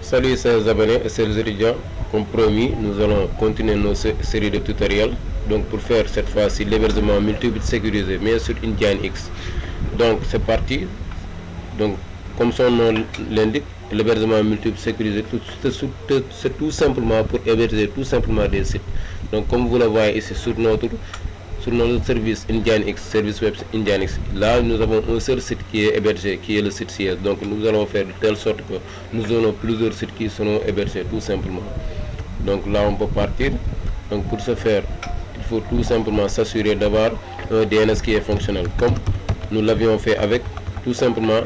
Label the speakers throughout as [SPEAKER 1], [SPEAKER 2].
[SPEAKER 1] Salut chers abonnés et chers étudiants, comme promis, nous allons continuer nos séries de tutoriels. Donc pour faire cette fois-ci l'hébergement multiple sécurisé, mais sur Nginx. Donc c'est parti. Donc comme son nom l'indique, l'hébergement multiple sécurisé, c'est tout simplement pour héberger tout simplement des sites. Donc comme vous le voyez ici sur notre service Nginx, service web Nginx, là nous avons un seul site qui est hébergé, qui est le site CS. Donc nous allons faire de telle sorte que nous aurons plusieurs sites qui seront hébergés tout simplement. Donc là on peut partir. Donc pour ce faire, il faut tout simplement s'assurer d'avoir un DNS qui est fonctionnel, comme nous l'avions fait avec tout simplement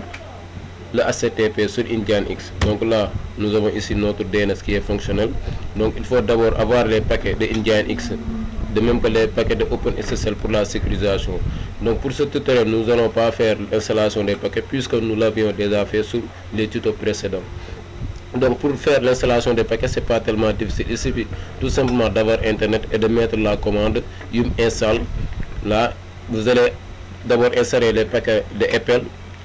[SPEAKER 1] le HTTP sur Nginx. Donc là nous avons ici notre DNS qui est fonctionnel. Donc il faut d'abord avoir les paquets de Nginx, de même que les paquets de OpenSSL pour la sécurisation. Donc pour ce tutoriel, nous n'allons pas faire l'installation des paquets puisque nous l'avions déjà fait sur les tutos précédents. Donc pour faire l'installation des paquets, c'est pas tellement difficile. Il suffit tout simplement d'avoir internet et de mettre la commande yum install. Là vous allez d'abord installer les paquets de Apple.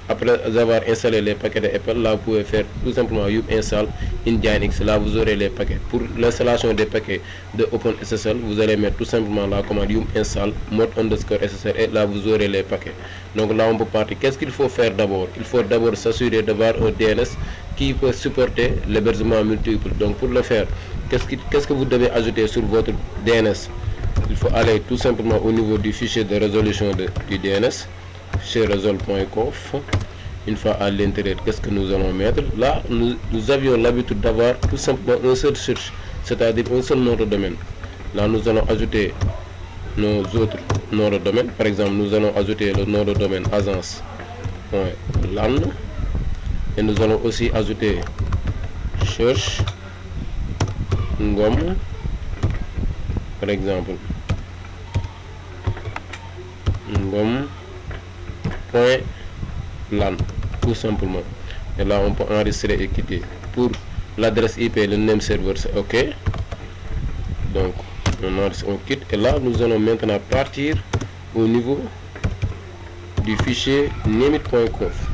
[SPEAKER 1] Après avoir installé les paquets de Apple, là vous pouvez faire tout simplement yum install Nginx. Là vous aurez les paquets. Pour l'installation des paquets de OpenSSL, vous allez mettre tout simplement la commande yum install mod_SSL et là vous aurez les paquets. Donc là on peut partir. Qu'est-ce qu'il faut faire d'abord? Il faut d'abord s'assurer d'avoir un DNS qui peut supporter l'hébergement multiple. Donc pour le faire, qu'est-ce que vous devez ajouter sur votre DNS? Il faut aller tout simplement au niveau du fichier de résolution du DNS, chez resol.conf. Une fois à l'intérieur, qu'est-ce que nous allons mettre? Là nous avions l'habitude d'avoir tout simplement un seul search, c'est-à-dire un seul nom de domaine. Là nous allons ajouter nos autres noms de domaine. Par exemple, nous allons ajouter le nom de domaine agence.lan et nous allons aussi ajouter search ngom, par exemple ngom.lan, tout simplement. Et là on peut enregistrer et quitter. Pour l'adresse IP, le name server, c'est ok. Donc on enregistre, on quitte et là nous allons maintenant partir au niveau du fichier nemit.conf,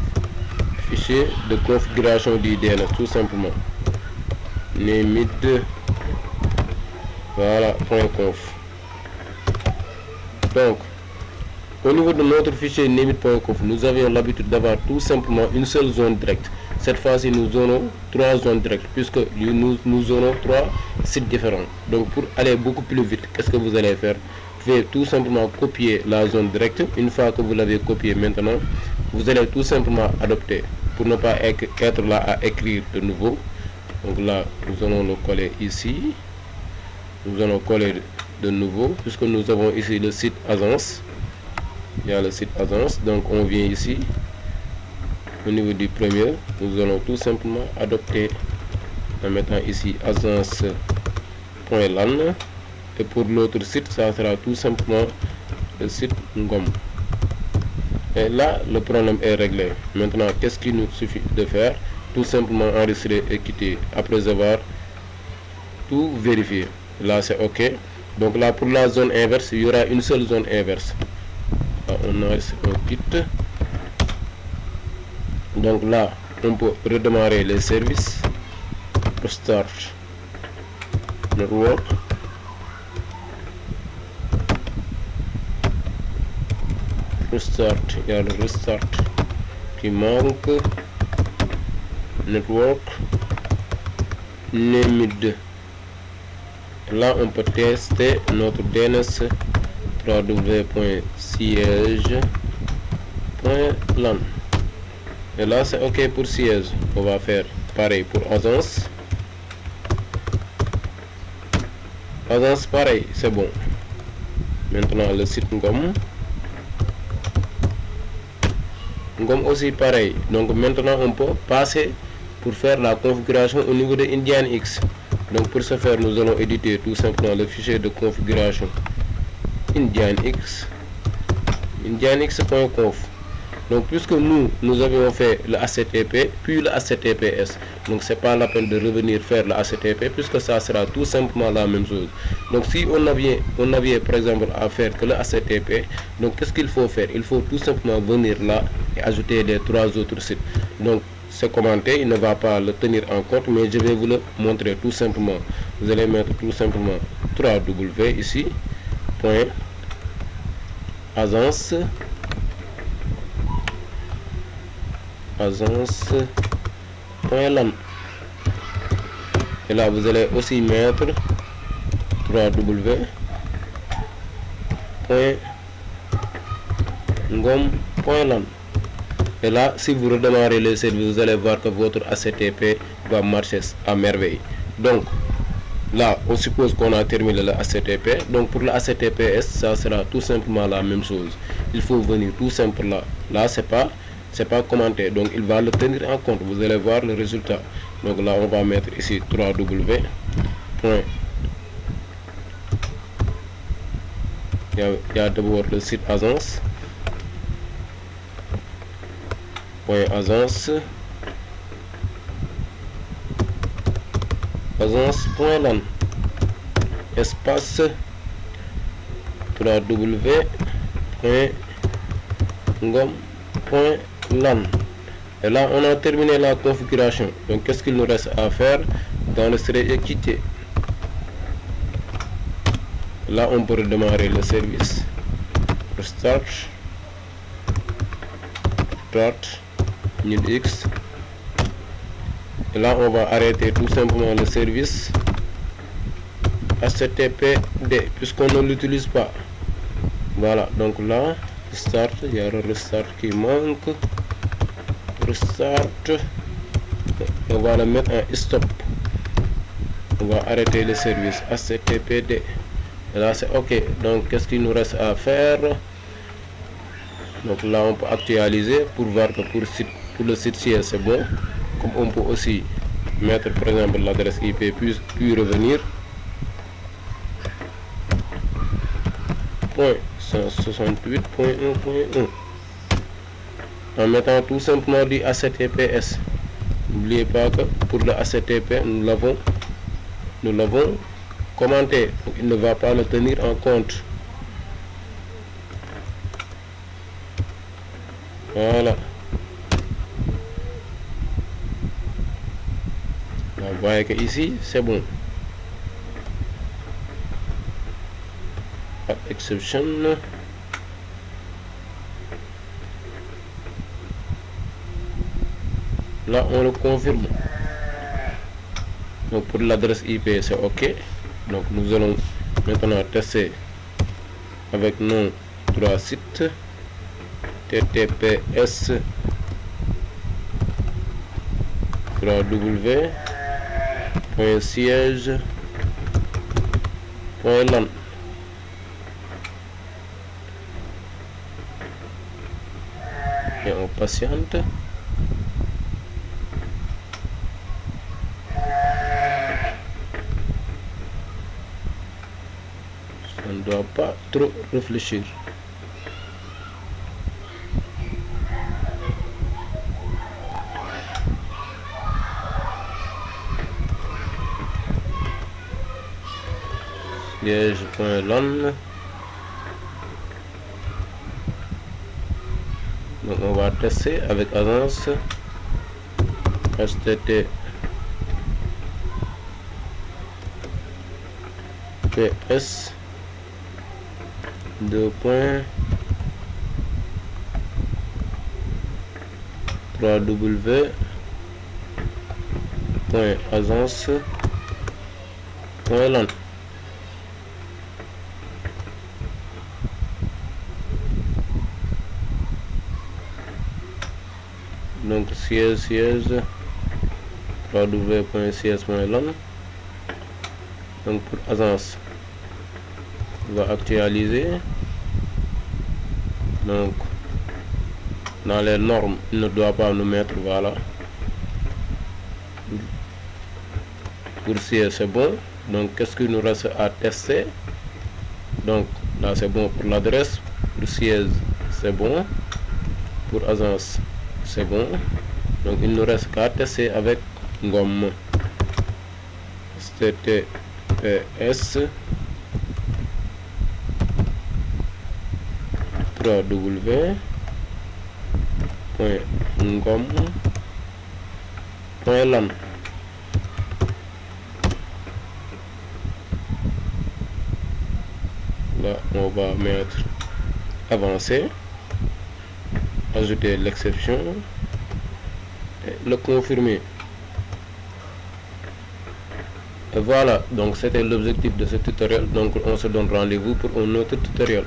[SPEAKER 1] fichier de configuration du DNS, tout simplement. Nemit, voilà, .conf. Donc au niveau de notre fichier nemit.conf, nous avions l'habitude d'avoir tout simplement une seule zone directe. Cette fois-ci, nous aurons 3 zones directes puisque nous aurons 3 sites différents. Donc pour aller beaucoup plus vite, qu'est-ce que vous allez faire? Vous pouvez tout simplement copier la zone directe. Une fois que vous l'avez copié maintenant, vous allez tout simplement adopter pour ne pas être là à écrire de nouveau. Donc là, nous allons le coller ici. Nous allons coller de nouveau puisque nous avons ici le site agence. Il y a le site agence, donc on vient ici au niveau du premier, nous allons tout simplement adopter en mettant ici agence.lan et pour l'autre site ça sera tout simplement le site ngom. Et là le problème est réglé. Maintenant qu'est-ce qu'il nous suffit de faire? Tout simplement enregistrer et quitter après avoir tout vérifié. Là c'est ok. Donc là pour la zone inverse, il y aura une seule zone inverse. On enregistre, on quitte. Donc là on peut redémarrer les services. Restart network. Restart, il y a le restart qui manque. Network nemid. Là on peut tester notre DNS www.siège.lan. Et là c'est ok pour siège. On va faire pareil pour agence. Agence pareil, c'est bon. Maintenant le site ngom aussi pareil. Donc maintenant on peut passer pour faire la configuration au niveau de Nginx. Donc pour ce faire, nous allons éditer tout simplement le fichier de configuration Nginx.conf. Donc puisque nous avions fait le HTTP puis le HTTPS, donc c'est pas la peine de revenir faire le HTTP puisque ça sera tout simplement la même chose. Donc si on avait par exemple à faire que le HTTP, donc qu'est-ce qu'il faut faire? Il faut tout simplement venir là et ajouter les 3 autres sites. Donc c'est commenté, il ne va pas le tenir en compte, mais je vais vous le montrer tout simplement. Vous allez mettre tout simplement 3W ici, point agence point LAN. Et là vous allez aussi mettre 3W point ngom point LAN. Et là, si vous redémarrez le service, vous allez voir que votre HTTP va marcher à merveille. Donc là, on suppose qu'on a terminé le HTTP. Donc pour le HTTPS, ça sera tout simplement la même chose. Il faut venir tout simplement là. C'est pas commenté, donc il va le tenir en compte. Vous allez voir le résultat. Donc là, on va mettre ici 3W point. Il y a d'abord le site agence point agence point LAN espace 3W point ngom point LAN. Et là on a terminé la configuration. Donc qu'est-ce qu'il nous reste à faire dans le thread équité? Là on peut redémarrer le service. Start X. Et là on va arrêter tout simplement le service HTTPD puisqu'on ne l'utilise pas. Voilà, donc là start, il y a le restart qui manque. Restart, on va le mettre en stop. On va arrêter le service HTTPD. Et là c'est ok. Donc qu'est-ce qu'il nous reste à faire? Donc là on peut actualiser pour voir que pour le site siège c'est bon. Comme on peut aussi mettre par exemple l'adresse IP puis revenir. Point 168.1.1 en mettant tout simplement du HTTPS. N'oubliez pas que pour le HTTP nous l'avons commenté, donc il ne va pas le tenir en compte. Voilà. Vous voyez que ici c'est bon. Pas exception. Là on le confirme. Donc pour l'adresse IP c'est ok. Donc nous allons maintenant tester avec nos 3 sites. TTPS 3W.siège.LAN. Et on patiente. On ne doit pas trop réfléchir. Siège.LAN. Donc on va tester avec agence HTTPS 3W.agence.LAN. Donc siège 3W.siège.LAN. Donc pour agence on va actualiser. Donc dans les normes il ne doit pas nous mettre, voilà. Pour siège c'est bon. Donc qu'est-ce qu'il nous reste à tester? Donc là c'est bon pour l'adresse. Pour siège c'est bon. Pour agence c'est bon. Donc il nous reste qu'à tester avec ngom. HTTPS 3W.ngom point LAN. Là on va mettre avancer, ajouter l'exception et le confirmer. Et voilà, donc c'était l'objectif de ce tutoriel. Donc on se donne rendez-vous pour un autre tutoriel.